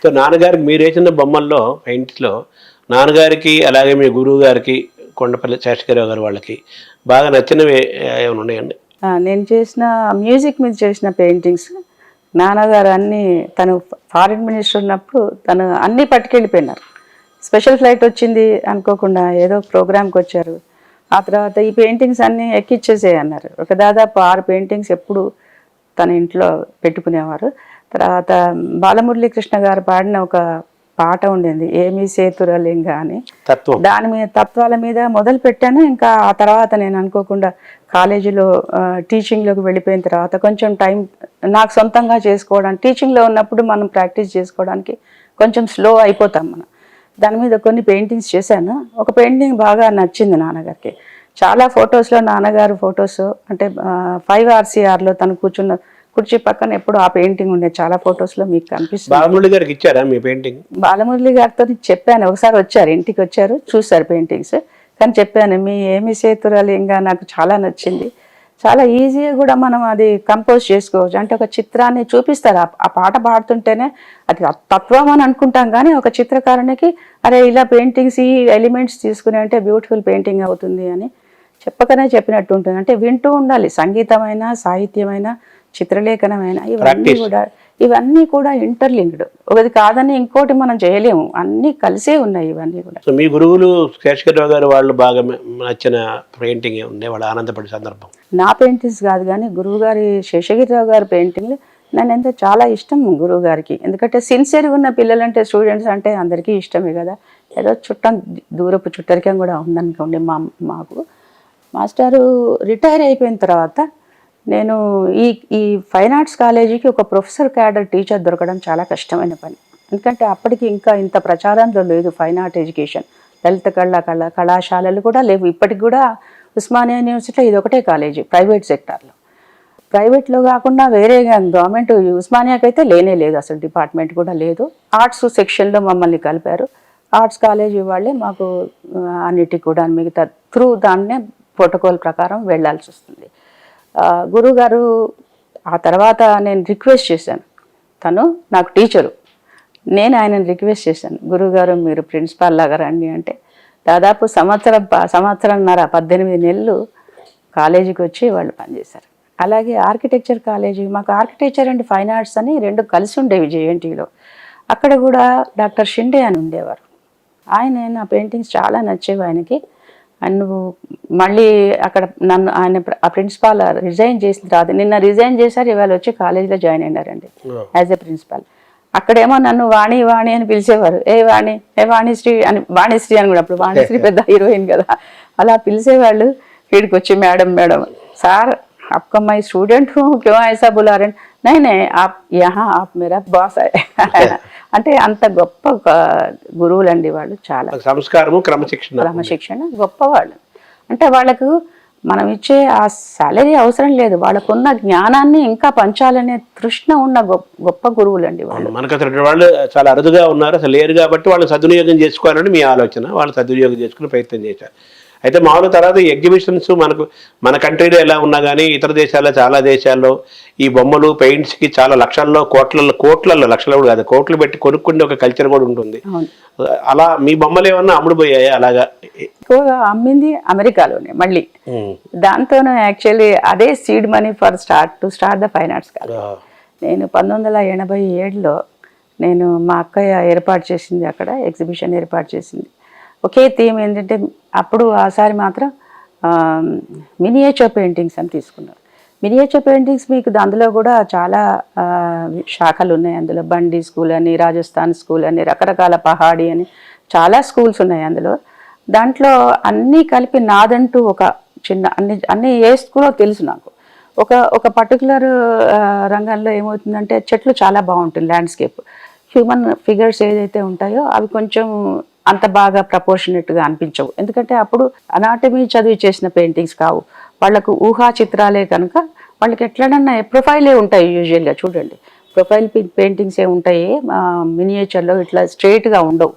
So నాన్నగారికి మీరు వేసిన బొమ్మల్లో పెయింట్స్లో నాన్నగారికి అలాగే మీ గురువు గారికి కొండపల్లి శేషగిరిరావు గారు వాళ్ళకి బాగా నచ్చినవి ఏమైనా ఉన్నాయండి? నేను చేసిన మ్యూజిక్ మీద చేసిన పెయింటింగ్స్ నాన్నగారు అన్నీ, తను ఫారిన్ మినిస్టర్ ఉన్నప్పుడు తను అన్నీ పట్టుకెళ్ళిపోయినారు. స్పెషల్ ఫ్లైట్ వచ్చింది అనుకోకుండా ఏదో ప్రోగ్రామ్కి వచ్చారు. ఆ తర్వాత ఈ పెయింటింగ్స్ అన్నీ ఎక్కిచ్చేసేయి అన్నారు. ఒక దాదాపు 6 పెయింటింగ్స్ ఎప్పుడు తన ఇంట్లో పెట్టుకునేవారు. తర్వాత బాలమురళీ కృష్ణ గారు పాడిన ఒక పాట ఉండింది, ఏమి సేతురలింగ అని. దాని మీద తత్వాల మీద మొదలు పెట్టాను. ఇంకా ఆ తర్వాత నేను అనుకోకుండా కాలేజీలో టీచింగ్లోకి వెళ్ళిపోయిన తర్వాత కొంచెం టైం నాకు సొంతంగా చేసుకోవడానికి, టీచింగ్లో ఉన్నప్పుడు మనం ప్రాక్టీస్ చేసుకోవడానికి కొంచెం స్లో అయిపోతాం మనం. దాని మీద కొన్ని పెయింటింగ్స్ చేశాను. ఒక పెయింటింగ్ బాగా నచ్చింది నాన్నగారికి. చాలా ఫొటోస్లో నాన్నగారు ఫొటోస్ అంటే 5RCRలో తను కూర్చున్న కుర్చీ పక్కన ఎప్పుడు ఆ పెయింటింగ్ ఉండేది. చాలా ఫొటోస్లో మీకు కనిపిస్తుంది. బాలమురళి గారికి ఇచ్చారా మీ పెయింటింగ్? బాలమురళి గారితో చెప్పాను, ఒకసారి వచ్చారు, ఇంటికి వచ్చారు, చూసారు పెయింటింగ్స్. కానీ చెప్పాను, మీ ఏమి సేతురలింగా నాకు చాలా నచ్చింది. చాలా ఈజీగా కూడా మనం అది కంపోజ్ చేసుకోవచ్చు. అంటే ఒక చిత్రాన్ని చూపిస్తారు, ఆ పాట పాడుతుంటేనే అది తత్వం అని అనుకుంటాం. కానీ ఒక చిత్రకారునికి అరే ఇలా పెయింటింగ్స్ ఈ ఎలిమెంట్స్ తీసుకుని అంటే బ్యూటిఫుల్ పెయింటింగ్ అవుతుంది అని చెప్పకనే చెప్పినట్టు ఉంటుంది. అంటే వింటూ ఉండాలి. సంగీతమైన, సాహిత్యమైన, చిత్రలేఖనమైన ఇవన్నీ కూడా ఇంటర్లింక్డ్. ఒకటి కాదని ఇంకోటి మనం చేయలేము, అన్నీ కలిసే ఉన్నాయి ఇవన్నీ కూడా. సో మీ గురువులు శేషగిరిరావు గారు వాళ్ళు బాగా నచ్చిన పెయింటింగ్ ఉంది, వాళ్ళు ఆనందపడే సందర్భం? నా పెయింటింగ్స్ కాదు కానీ గురువు గారి, శేషగిరిరావు గారి పెయింటింగ్లు నన్ను ఎంతో చాలా ఇష్టం గురువు గారికి. ఎందుకంటే సిన్సియర్గా ఉన్న పిల్లలంటే, స్టూడెంట్స్ అంటే అందరికీ ఇష్టమే కదా. ఏదో దూరపు చుట్టరికం కూడా ఉందనుకోండి. మాకు మాస్టారు రిటైర్ అయిపోయిన తర్వాత నేను ఈ ఫైన్ ఆర్ట్స్ కాలేజీకి ఒక ప్రొఫెసర్ క్యాడర్ టీచర్ దొరకడం చాలా కష్టమైన పని. ఎందుకంటే అప్పటికి ఇంకా ఇంత ప్రచారంలో లేదు ఫైన్ ఆర్ట్ ఎడ్యుకేషన్. లలిత కళాశాలలు కూడా లేవు. ఇప్పటికి కూడా ఉస్మానియా యూనివర్సిటీలో ఇది ఒకటే కాలేజీ ప్రైవేట్ సెక్టార్లో. ప్రైవేట్లో కాకుండా వేరే గవర్నమెంట్ ఉస్మానియాకి అయితే లేనే లేదు, అసలు డిపార్ట్మెంట్ కూడా లేదు. ఆర్ట్స్ సెక్షన్లో మమ్మల్ని కలిపారు. ఆర్ట్స్ కాలేజీ వాళ్ళే మాకు అన్నిటికి కూడా మిగతా త్రూ దాన్నే ప్రోటోకాల్ ప్రకారం వెళ్ళాల్సి వస్తుంది. గురువుగారు ఆ తర్వాత నేను రిక్వెస్ట్ చేశాను, తను నాకు టీచరు, నేను ఆయనను రిక్వెస్ట్ చేశాను, గురువుగారు మీరు ప్రిన్సిపాల్ లాగా రండి అంటే దాదాపు సంవత్సరంన్నర 18 నెలలు కాలేజీకి వచ్చి వాళ్ళు పనిచేశారు. అలాగే ఆర్కిటెక్చర్ కాలేజీ, మాకు ఆర్కిటెక్చర్ అండ్ ఫైన్ ఆర్ట్స్ అని 2 కలిసి ఉండేవి జేఎన్టీలో. అక్కడ కూడా డాక్టర్ షిండే అని ఉండేవారు. నా పెయింటింగ్స్ చాలా నచ్చేవి ఆయనకి. అండ్ మళ్ళీ అక్కడ ఆయన ఆ ప్రిన్సిపాల్ రిజైన్ చేసిన తర్వాత, నిన్న రిజైన్ చేశారు, ఇవాళ వచ్చి కాలేజీలో జాయిన్ అయినారండి యాజ్ ఎ ప్రిన్సిపాల్. అక్కడేమో నన్ను వాణి వాణి అని పిలిచేవారు. వాణిశ్రీ అని, వాణిశ్రీ అని కూడా, అప్పుడు వాణిశ్రీ పెద్ద హీరోయిన్ కదా, అలా పిలిచేవాళ్ళు. వీడికి వచ్చి మేడం సార్ आपका मैं स्टूडेंट हूँ, क्यों ऐसा बुला रहे? नहीं आप यहाँ आप मेरा బాస్ అంటే అంత గొప్ప గురువులండి వాళ్ళు. చాలా సంస్కారము, క్రమశిక్షణ గొప్పవాళ్ళు. అంటే వాళ్ళకు మనం ఇచ్చే ఆ సాలరీ అవసరం లేదు, వాళ్ళకున్న జ్ఞానాన్ని ఇంకా పంచాలనే తృష్ణ ఉన్న గొప్ప గురువులండి వాళ్ళు. మనకు అసలు వాళ్ళు చాలా అరుదుగా ఉన్నారు, అసలు లేరు కాబట్టి వాళ్ళు సద్వినియోగం చేసుకోవాలని మీ ఆలోచన, వాళ్ళు సద్వినియోగం చేసుకుని ప్రయత్నం చేశారు. అయితే మామూలు తర్వాత ఎగ్జిబిషన్స్ మన కంట్రీలో ఎలా ఉన్నా కానీ ఇతర దేశాల్లో, చాలా దేశాల్లో ఈ బొమ్మలు పెయింట్స్కి చాలా లక్షల్లో కోట్లలో లక్షలు కాదు కోట్లు పెట్టి కొనుక్కునే ఒక కల్చర్ కూడా ఉంటుంది. అలా మీ బొమ్మలు ఏమన్నా అమ్ముడుపోయాయి? అలాగా ఎక్కువగా అమ్మింది అమెరికాలోనే. మళ్ళీ దాంతోనే యాక్చువల్లీ అదే seed money for start the fine arts college. నేను 1987లో నేను మా అక్కయ్య ఏర్పాటు చేసింది, అక్కడ ఎగ్జిబిషన్ ఏర్పాటు చేసింది. ఒకే థీమ్ ఏంటంటే, అప్పుడు ఆసారి మాత్రం మినియేచర్ పెయింటింగ్స్ అని తీసుకున్నారు. మినియేచర్ పెయింటింగ్స్ మీకు అందులో కూడా చాలా శాఖలు ఉన్నాయి. అందులో బండి స్కూల్ అని, రాజస్థాన్ స్కూల్ అని, రకరకాల పహాడీ అని చాలా స్కూల్స్ ఉన్నాయి అందులో. దాంట్లో అన్నీ కలిపి నాదంటూ ఒక చిన్న అన్ని ఏ స్కూలో తెలుసు నాకు. ఒక పర్టికులర్ రంగంలో ఏమవుతుందంటే, చెట్లు చాలా బాగుంటుంది, ల్యాండ్స్కేప్, హ్యూమన్ ఫిగర్స్ ఏదైతే ఉంటాయో అవి కొంచెం అంత బాగా ప్రపోర్షనేట్గా అనిపించవు. ఎందుకంటే అప్పుడు అనాటమీ చదివి చేసిన పెయింటింగ్స్ కావు, వాళ్ళకు ఊహా చిత్రాలే కనుక వాళ్ళకి ఎట్లనన్నా ప్రొఫైలే ఉంటాయి. యూజువల్గా చూడండి, ప్రొఫైల్ పెయింటింగ్స్ ఏ ఉంటాయి, మినియేచర్లో ఇట్లా స్ట్రైట్గా ఉండవు.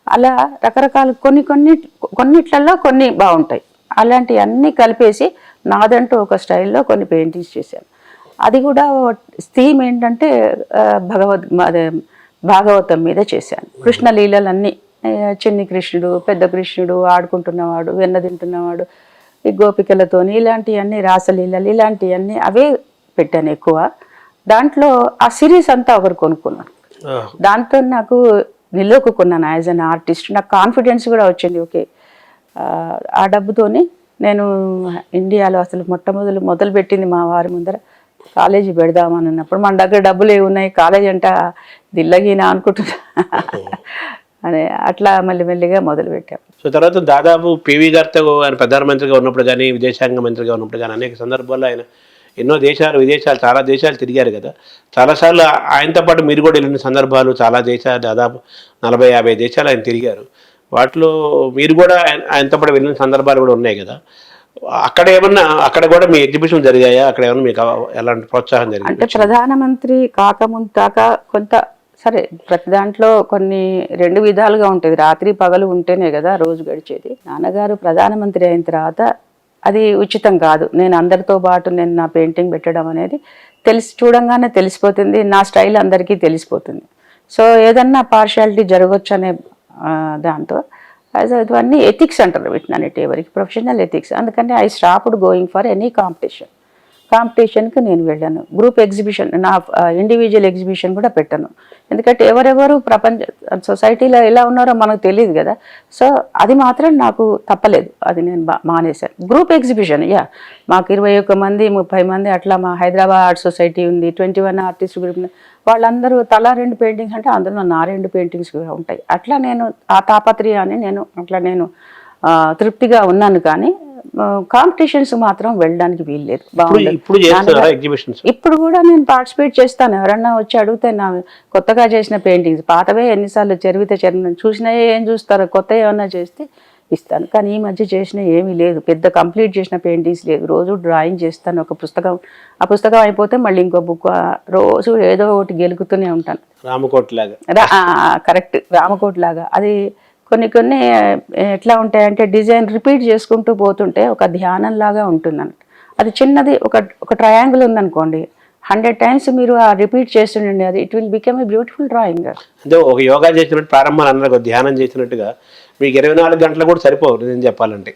అలా రకరకాల కొన్నిట్లలో కొన్ని బాగుంటాయి. అలాంటి అన్నీ కలిపేసి నాదంటూ ఒక స్టైల్లో కొన్ని పెయింటింగ్స్ చేశాను. అది కూడా థీమ్ ఏంటంటే భాగవతం మీద చేశాను. కృష్ణ లీలలన్నీ చిన్ని కృష్ణుడు, పెద్ద కృష్ణుడు, ఆడుకుంటున్నవాడు, వెన్న తింటున్నవాడు, ఈ గోపికలతోని ఇలాంటివన్నీ, రాసలీలలు ఇలాంటివన్నీ అవే పెట్టాను ఎక్కువ. దాంట్లో ఆ సిరీస్ అంతా ఒకరు కొనుక్కున్నాను. దాంతో నాకు నిలదొక్కున్నాను యాజ్ అన్ ఆర్టిస్ట్. నాకు కాన్ఫిడెన్స్ కూడా వచ్చింది. ఓకే, ఆ డబ్బుతోని నేను ఇండియాలో అసలు మొదలు పెట్టింది మా వారి ముందర కాలేజీ పెడదామని అన్నప్పుడు మన దగ్గర డబ్బులు ఏమున్నాయి, కాలేజీ అంట దిల్లగినా అనుకుంటున్నా అనే అట్లా మెల్లిమెల్లిగా మొదలుపెట్టాం. సో తర్వాత దాదాపు పివి గారితో ఆయన ప్రధానమంత్రిగా ఉన్నప్పుడు కానీ, విదేశాంగ మంత్రిగా ఉన్నప్పుడు కానీ అనేక సందర్భాల్లో ఆయన ఎన్నో విదేశాలు చాలా దేశాలు తిరిగారు కదా. చాలాసార్లు ఆయనతో పాటు మీరు కూడా వెళ్ళిన సందర్భాలు చాలా దేశాలు, దాదాపు 40-50 దేశాలు ఆయన తిరిగారు. వాటిలో మీరు కూడా ఆయనతో పాటు వెళ్ళిన సందర్భాలు కూడా ఉన్నాయి కదా. అక్కడ కూడా మీ ఎగ్జిబిషన్ జరిగాయా? అక్కడ ఏమన్నా మీకు ఎలాంటి ప్రోత్సాహం జరిగింది? అంటే ప్రధానమంత్రి కాకముందు దాకా కొంత సరే, ప్రతి దాంట్లో కొన్ని 2 విధాలుగా ఉంటుంది. రాత్రి పగలు ఉంటేనే కదా రోజు గడిచేది. నాన్నగారు ప్రధానమంత్రి అయిన తర్వాత అది ఉచితం కాదు. నేను అందరితో పాటు నేను నా పెయింటింగ్ పెట్టడం అనేది చూడంగానే తెలిసిపోతుంది. నా స్టైల్ అందరికీ తెలిసిపోతుంది. సో ఏదన్నా పార్షియాలిటీ జరగవచ్చు అనే దాంతో ఇవన్నీ ఎథిక్స్ అంటారు వీటినన్నిటి, ఎవరికి ప్రొఫెషనల్ ఎథిక్స్. అందుకని I stopped going for any కాంపిటీషన్కి నేను వెళ్ళాను. గ్రూప్ ఎగ్జిబిషన్, నా ఇండివిజువల్ ఎగ్జిబిషన్ కూడా పెట్టాను. ఎందుకంటే ఎవరెవరు సొసైటీలో ఎలా ఉన్నారో మనకు తెలియదు కదా. సో అది మాత్రం నాకు తప్పలేదు, అది నేను మానేశాను. గ్రూప్ ఎగ్జిబిషన్ మాకు 21 మంది 30 మంది అట్లా, మా హైదరాబాద్ ఆర్ట్ సొసైటీ ఉంది, 21 ఆర్టిస్ట్ గ్రూప్, వాళ్ళందరూ తలా 2 పెయింటింగ్స్ అంటే అందులో నా 2 పెయింటింగ్స్ కూడా ఉంటాయి. అట్లా నేను ఆ తాపత్రయాన్ని నేను తృప్తిగా ఉన్నాను. కానీ కాంపిటీషన్స్ మాత్రం వెళ్ళడానికి వీల్లేదు. ఇప్పుడు కూడా నేను పార్టిసిపేట్ చేస్తాను. ఎవరన్నా వచ్చి అడిగితే నా కొత్తగా చేసిన పెయింటింగ్స్, పాతవే ఎన్నిసార్లు చూసినాయే ఏం చూస్తారు, కొత్త ఏమన్నా చేస్తే ఇస్తాను. కానీ ఈ మధ్య చేసిన ఏమీ లేదు, పెద్ద కంప్లీట్ చేసిన పెయింటింగ్స్ లేదు. రోజు డ్రాయింగ్ చేస్తాను, ఒక పుస్తకం, ఆ పుస్తకం అయిపోతే మళ్ళీ ఇంకో బుక్, రోజు ఏదో ఒకటి గెలుకుతూనే ఉంటాను. రామకోట్ లాగా, కరెక్ట్, రామకోట్ లాగా. అది కొన్ని ఎట్లా ఉంటాయంటే డిజైన్ రిపీట్ చేసుకుంటూ పోతుంటే ఒక ధ్యానం లాగా ఉంటుందంట. అది చిన్నది ఒక ట్రయాంగిల్ ఉందనుకోండి, 100 times మీరు ఆ రిపీట్ చేస్తుండండి, అది it will become a beautiful drawing. అంటే ఒక యోగా చేసినట్టు ప్రారంభంలో అందరూ ధ్యానం చేసినట్టుగా మీకు 24 గంటలు కూడా సరిపోవు నేను చెప్పాలంటే.